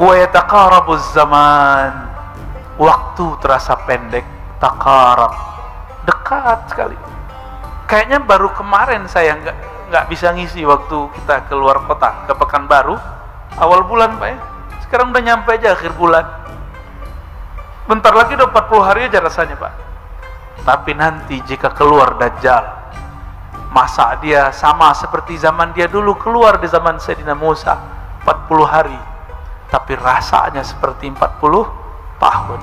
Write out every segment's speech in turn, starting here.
Wa yataqarabuz zaman, waktu terasa pendek. Taqarab, dekat sekali. Kayaknya baru kemarin saya nggak bisa ngisi waktu kita keluar kota ke Pekanbaru awal bulan Pak ya. Sekarang udah nyampe aja akhir bulan. Bentar lagi udah 40 hari aja rasanya Pak. Tapi nanti jika keluar Dajjal, masa dia sama seperti zaman dia dulu keluar di zaman Sayyidina Musa, 40 hari. Tapi rasanya seperti 40 tahun.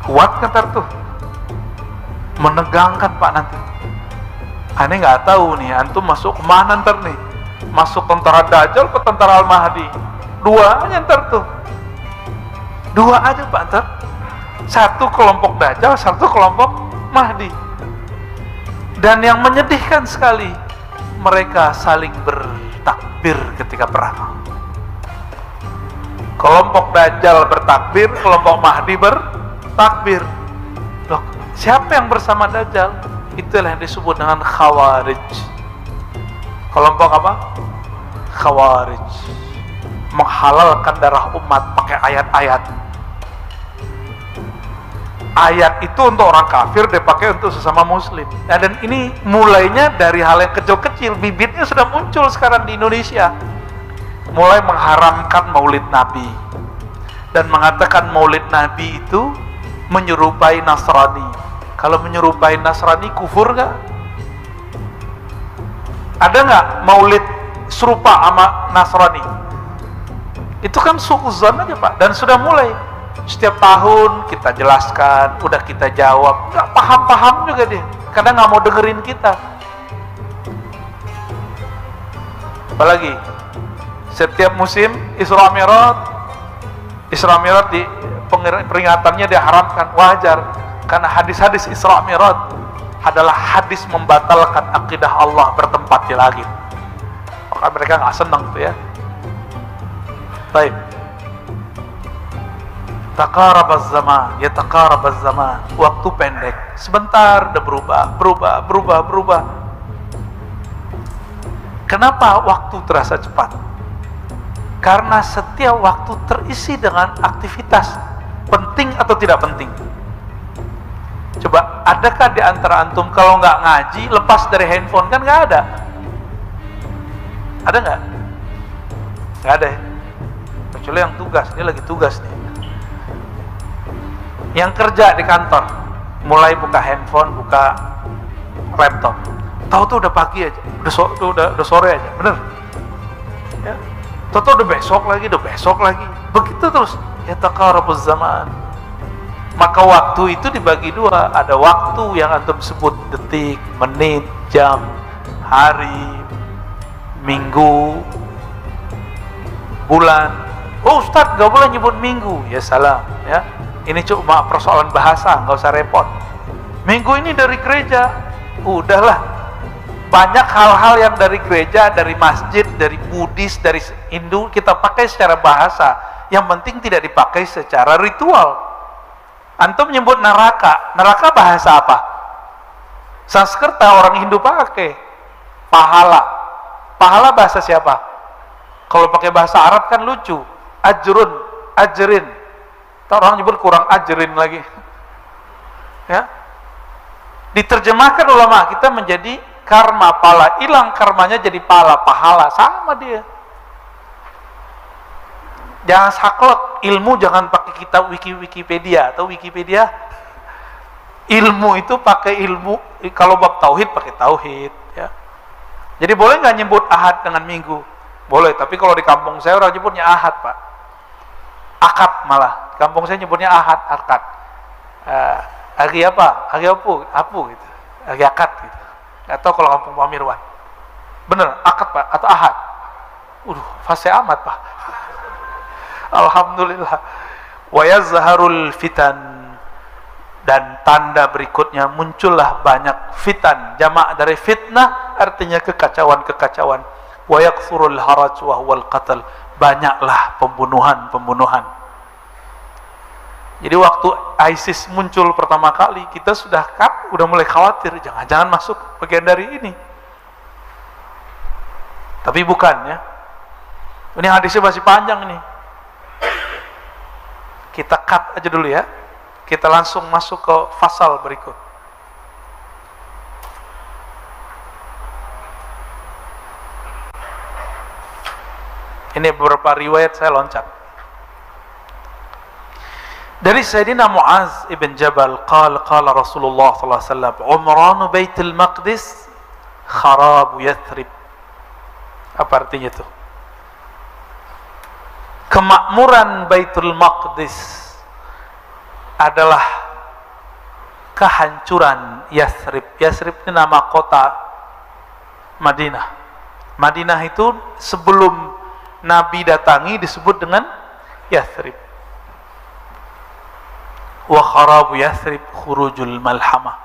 Kuat kan tuh, menegangkan Pak nanti. Aneh nggak tahu nih, antum masuk kemana ntar nih? Masuk tentara Dajjal ke tentara Al-Mahdi? Dua aja ntar tuh, dua aja Pak ntar. Satu kelompok Dajjal, satu kelompok Mahdi. Dan yang menyedihkan sekali, mereka saling bertakbir ketika perang. Kelompok Dajjal bertakbir, kelompok Mahdi bertakbir. Loh, siapa yang bersama Dajjal? Itulah yang disebut dengan Khawarij. Kelompok apa? Khawarij. Menghalalkan darah umat pakai ayat-ayat. Ayat itu untuk orang kafir, dipakai untuk sesama muslim. Nah, dan ini mulainya dari hal yang kecil-kecil. Bibitnya sudah muncul sekarang di Indonesia. Mulai mengharamkan maulid Nabi dan mengatakan maulid Nabi itu menyerupai Nasrani. Kalau menyerupai Nasrani kufur nggak? Ada nggak maulid serupa sama Nasrani? Itu kan suuzon aja Pak. Dan sudah mulai setiap tahun kita jelaskan, udah kita jawab, nggak paham-paham juga dia. Kadang nggak mau dengerin kita. Apalagi setiap musim Isra Mi'raj di peringatannya diharamkan, wajar, karena hadis-hadis Isra Mi'raj adalah hadis membatalkan akidah Allah bertempat di langit. Maka mereka nggak senang tuh ya. Baik. Taqarabaz zaman, yataqarabaz zaman. Waktu pendek, sebentar udah berubah. Kenapa waktu terasa cepat? Karena setiap waktu terisi dengan aktivitas, penting atau tidak penting. Coba, adakah di antara antum kalau nggak ngaji lepas dari handphone? Kan nggak ada. Ada nggak? Nggak ada ya? Kecuali yang tugas, dia lagi tugas nih. Yang kerja di kantor, mulai buka handphone, buka laptop. Tahu tuh udah pagi aja, udah sore aja, bener? Ya. Tahu udah besok lagi. Begitu terus. Ya taqarabuz zaman. Maka waktu itu dibagi dua. Ada waktu yang antum sebut detik, menit, jam, hari, minggu, bulan. Oh Ustadz, gak boleh nyebut minggu. Ya salah ya. Ini cuma persoalan bahasa, nggak usah repot. Minggu ini dari gereja, udahlah. Banyak hal-hal yang dari gereja, dari masjid, dari Buddhis, dari Hindu kita pakai secara bahasa. Yang penting tidak dipakai secara ritual. Antum menyebut neraka, neraka bahasa apa? Sanskerta orang Hindu pakai. Pahala, pahala bahasa siapa? Kalau pakai bahasa Arab kan lucu. Ajrun, ajrin. Orang nyebut kurang ajrin lagi. Ya. Diterjemahkan ulama kita menjadi karma, pala, hilang karmanya jadi pahala, sama dia. Jangan saklek, ilmu jangan pakai kitab Wikipedia atau Wikipedia. Ilmu itu pakai ilmu, kalau bab tauhid pakai tauhid ya. Jadi boleh nggak nyebut ahad dengan minggu? Boleh, tapi kalau di kampung saya orang nyebutnya ahad Pak. Akad malah, kampung saya nyebutnya ahad, akad. Hari apa? Hari apu gitu. Hari akad gitu. Nggak tahu kalau kampung Pak Mirwan. Bener, akad Pak, atau ahad. Fase amat Pak. Alhamdulillah. Wa yazharul fitan, dan tanda berikutnya muncullah banyak fitan. Jamak dari fitnah artinya kekacauan-kekacauan. Wa yakthurul haraj wa huwal qatl, banyaklah pembunuhan. Jadi waktu ISIS muncul pertama kali, kita udah mulai khawatir, jangan-jangan masuk bagian dari ini. Tapi bukan ya. Ini hadisnya masih panjang ini. Kita cut aja dulu ya. Kita langsung masuk ke fasal berikut. Ini beberapa riwayat saya loncat. Dari Sayyidina Mu'az ibn Jabal qala Rasulullah sallallahu alaihi wasallam umranu Baitul Maqdis kharabu Yathrib. Apa artinya itu? Kemakmuran Baitul Maqdis adalah kehancuran Yathrib. Yathrib ini nama kota Madinah. Madinah itu sebelum Nabi datangi disebut dengan Yathrib. Wa kharabu Yathrib khurujul malhamah.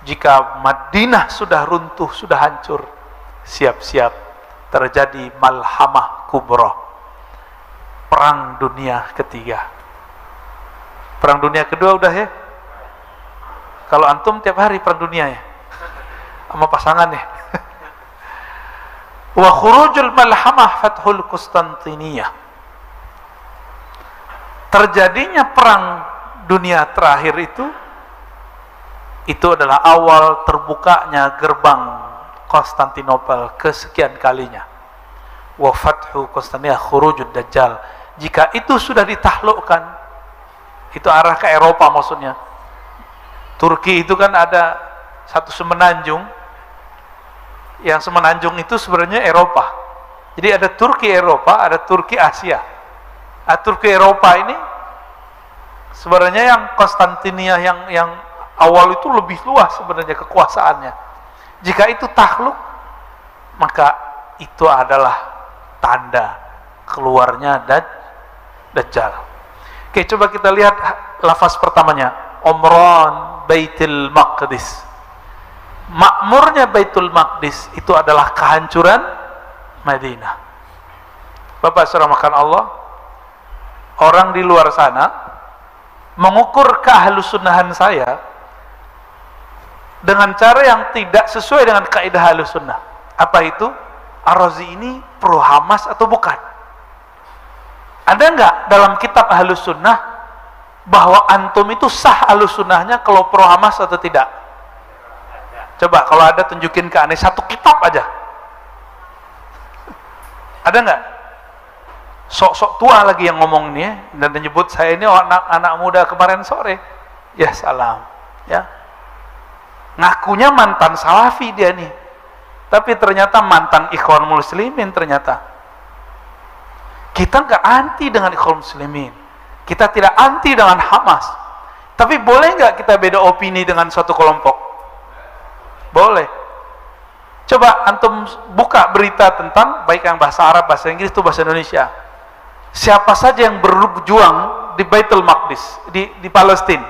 Jika Madinah sudah runtuh, sudah hancur, siap-siap terjadi malhamah kubra, perang dunia ketiga. Perang dunia kedua udah ya. Kalau antum tiap hari perang dunia ya, sama pasangan ya. Wa khurujul malhamah fathul Konstantiniyah. Terjadinya perang dunia terakhir itu adalah awal terbukanya gerbang Konstantinopel kesekian kalinya. Wa fathu Konstantiniyah khurujud dajjal. Jika itu sudah ditaklukkan, itu arah ke Eropa maksudnya. Turki itu kan ada satu semenanjung, yang semenanjung itu sebenarnya Eropa. Jadi ada Turki Eropa, ada Turki Asia. Turki Eropa ini sebenarnya yang Konstantinia yang awal itu lebih luas sebenarnya kekuasaannya. Jika itu takluk, maka itu adalah tanda keluarnya Dajjal. Oke, coba kita lihat lafaz pertamanya. Umran Baitul Maqdis. Makmurnya Baitul Maqdis itu adalah kehancuran Madinah. Bapak saudara makan Allah, orang di luar sana mengukur keahlussunnahan saya dengan cara yang tidak sesuai dengan kaidah ahlussunnah. Apa itu? Ar-Razi ini pro Hamas atau bukan? Ada nggak dalam kitab ahlussunnah bahwa antum itu sah ahlussunnahnya kalau pro Hamas atau tidak? Coba kalau ada tunjukin ke aneh satu kitab aja. Ada nggak? Sok-sok tua lagi yang ngomong nih ya, dan menyebut saya ini anak muda kemarin sore. Ya salam, ya. Ngakunya mantan salafi dia nih, tapi ternyata mantan ikhwan muslimin ternyata. Kita nggak anti dengan ikhwan muslimin, kita tidak anti dengan Hamas, tapi boleh nggak kita beda opini dengan suatu kelompok? Boleh. Coba antum buka berita tentang baik yang bahasa Arab, bahasa Inggris, itu bahasa Indonesia. Siapa saja yang berjuang di Baitul Maqdis, di Palestina,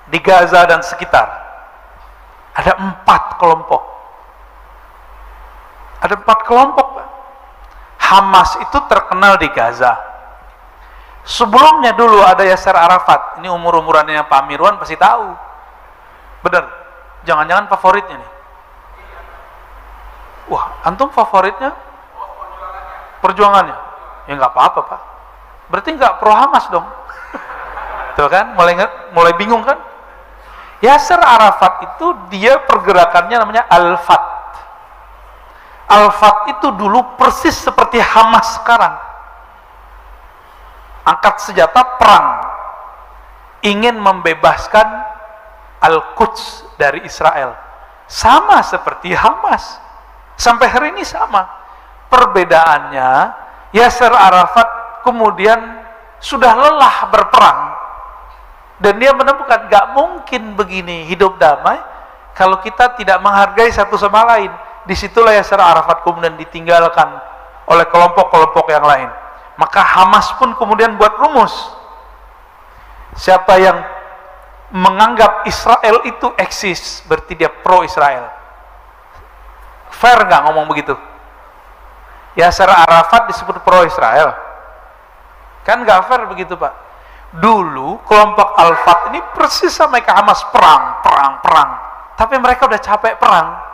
di Gaza dan sekitar, ada 4 kelompok. Ada 4 kelompok, Pak. Hamas itu terkenal di Gaza. Sebelumnya dulu ada Yasser Arafat. Ini umur-umurannya Pak Mirwan pasti tahu. Bener. Jangan-jangan favoritnya nih. Wah, antum favoritnya? Perjuangannya? Ya nggak apa-apa, Pak. Berarti nggak pro Hamas dong. Tuh kan, mulai bingung kan? Yasser Arafat itu dia pergerakannya namanya Al-Fat. Al-Fat itu dulu persis seperti Hamas sekarang. Angkat senjata perang. Ingin membebaskan Al-Quds dari Israel. Sama seperti Hamas. Sampai hari ini sama. Perbedaannya, Yasser Arafat kemudian sudah lelah berperang. Dan dia menemukan gak mungkin begini hidup damai kalau kita tidak menghargai satu sama lain. Disitulah Yasser Arafat kemudian ditinggalkan oleh kelompok-kelompok yang lain. Maka Hamas pun kemudian buat rumus. Siapa yang menganggap Israel itu eksis, berarti dia pro Israel. Fair nggak ngomong begitu? Yasser Arafat disebut pro Israel. Kan nggak fair begitu, Pak. Dulu kelompok Al-Fat ini persis sama kayak Hamas, perang. Tapi mereka udah capek perang.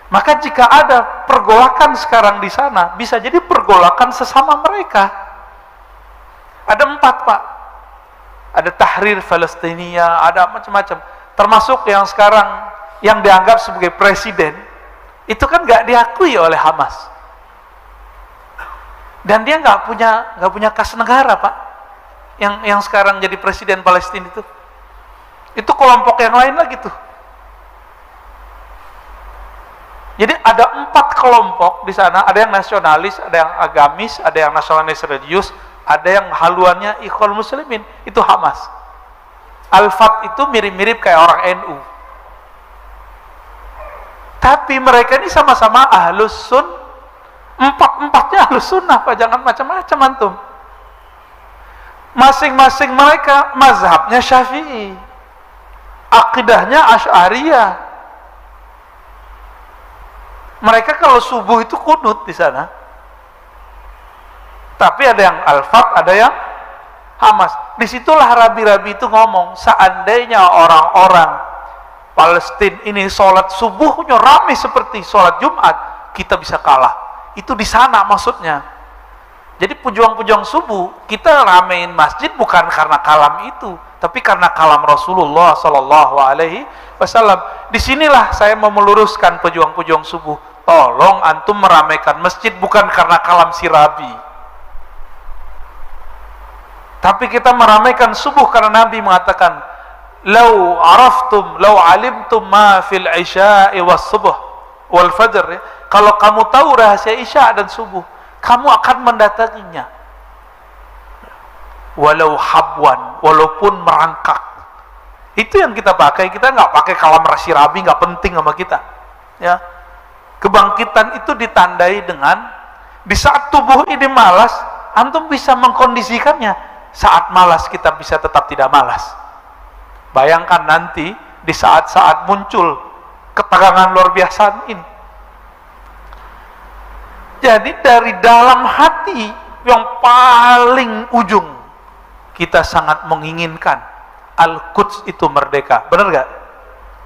Maka jika ada pergolakan sekarang di sana bisa jadi pergolakan sesama mereka. Ada 4, Pak. Ada Tahrir Palestina, ada macam-macam. Termasuk yang sekarang yang dianggap sebagai presiden, itu kan nggak diakui oleh Hamas. Dan dia nggak punya kas negara, Pak. Yang sekarang jadi presiden Palestina itu kelompok yang lain lagi tuh. Jadi ada 4 kelompok di sana, ada yang nasionalis, ada yang agamis, ada yang nasionalis religius, ada yang haluannya Ikhwanul Muslimin, itu Hamas. Al-Fat itu mirip-mirip kayak orang NU. Tapi mereka ini sama-sama ahlus sun, 4-4-nya ahlus sunnah, Pak, jangan macam-macam antum. Masing-masing mereka mazhabnya Syafi'i, akidahnya Asy'ariyah. Mereka kalau subuh itu kunut di sana. Tapi ada yang Al-Fat, ada yang Hamas. Disitulah rabi-rabi itu ngomong, seandainya orang-orang Palestina ini sholat subuhnya ramai seperti sholat Jumat, kita bisa kalah. Itu di sana maksudnya. Jadi pejuang-pejuang subuh, kita ramein masjid bukan karena kalam itu, tapi karena kalam Rasulullah Sallallahu Alaihi Wasallam. Disinilah saya mau meluruskan pejuang-pejuang subuh. Tolong antum meramaikan masjid bukan karena kalam si Rabi, tapi kita meramaikan subuh karena Nabi mengatakan, "Lau araftum, lau alimtum ma fil isya'i was subuh wal fajr." Ya. Kalau kamu tahu rahasia isya dan subuh, kamu akan mendatanginya. Walau habwan, walaupun merangkak. Itu yang kita pakai. Kita nggak pakai kalam rasi Rabi, nggak penting sama kita. Ya. Kebangkitan itu ditandai dengan di saat tubuh ini malas, antum bisa mengkondisikannya. Saat malas kita bisa tetap tidak malas. Bayangkan nanti di saat-saat muncul ketegangan luar biasa ini. Jadi dari dalam hati yang paling ujung kita sangat menginginkan Al-Quds itu merdeka. Benar gak?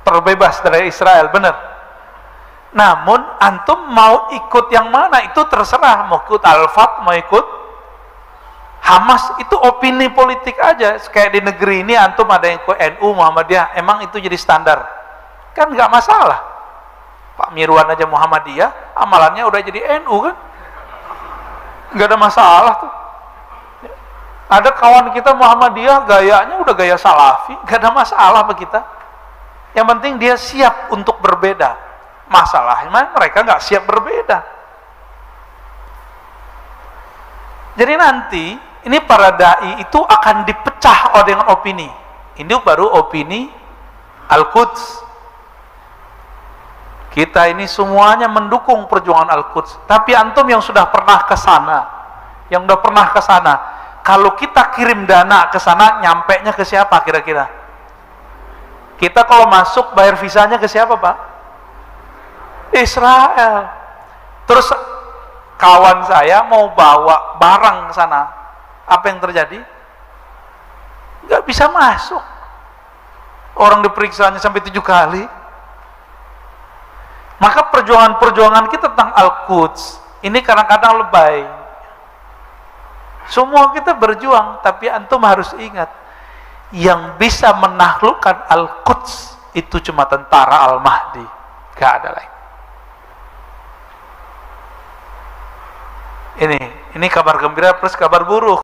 Terbebas dari Israel, benar. Namun antum mau ikut yang mana itu terserah. Mau ikut Al-Fat, mau ikut Hamas, itu opini politik aja. Kayak di negeri ini antum ada yang ikut NU, Muhammadiyah, emang itu jadi standar? Kan nggak masalah. Pak Mirwan aja Muhammadiyah, amalannya udah jadi NU kan? Nggak ada masalah tuh. Ada kawan kita Muhammadiyah, gayanya udah gaya Salafi, nggak ada masalah bagi kita. Yang penting dia siap untuk berbeda. Masalahnya mereka nggak siap berbeda. Jadi nanti ini para dai itu akan dipecah dengan opini. Ini baru opini Al-Quds. Kita ini semuanya mendukung perjuangan Al-Quds. Tapi antum yang sudah pernah ke sana, kalau kita kirim dana ke sana, nyampenya ke siapa kira-kira? Kita kalau masuk bayar visanya ke siapa, Pak? Israel. Terus kawan saya mau bawa barang ke sana, apa yang terjadi? Nggak bisa masuk. Orang diperiksanya sampai 7 kali. Maka perjuangan-perjuangan kita tentang Al-Quds ini kadang-kadang lebay. Semua kita berjuang, tapi antum harus ingat, yang bisa menaklukkan Al-Quds itu cuma tentara Al-Mahdi, gak ada lain. Ini kabar gembira plus kabar buruk.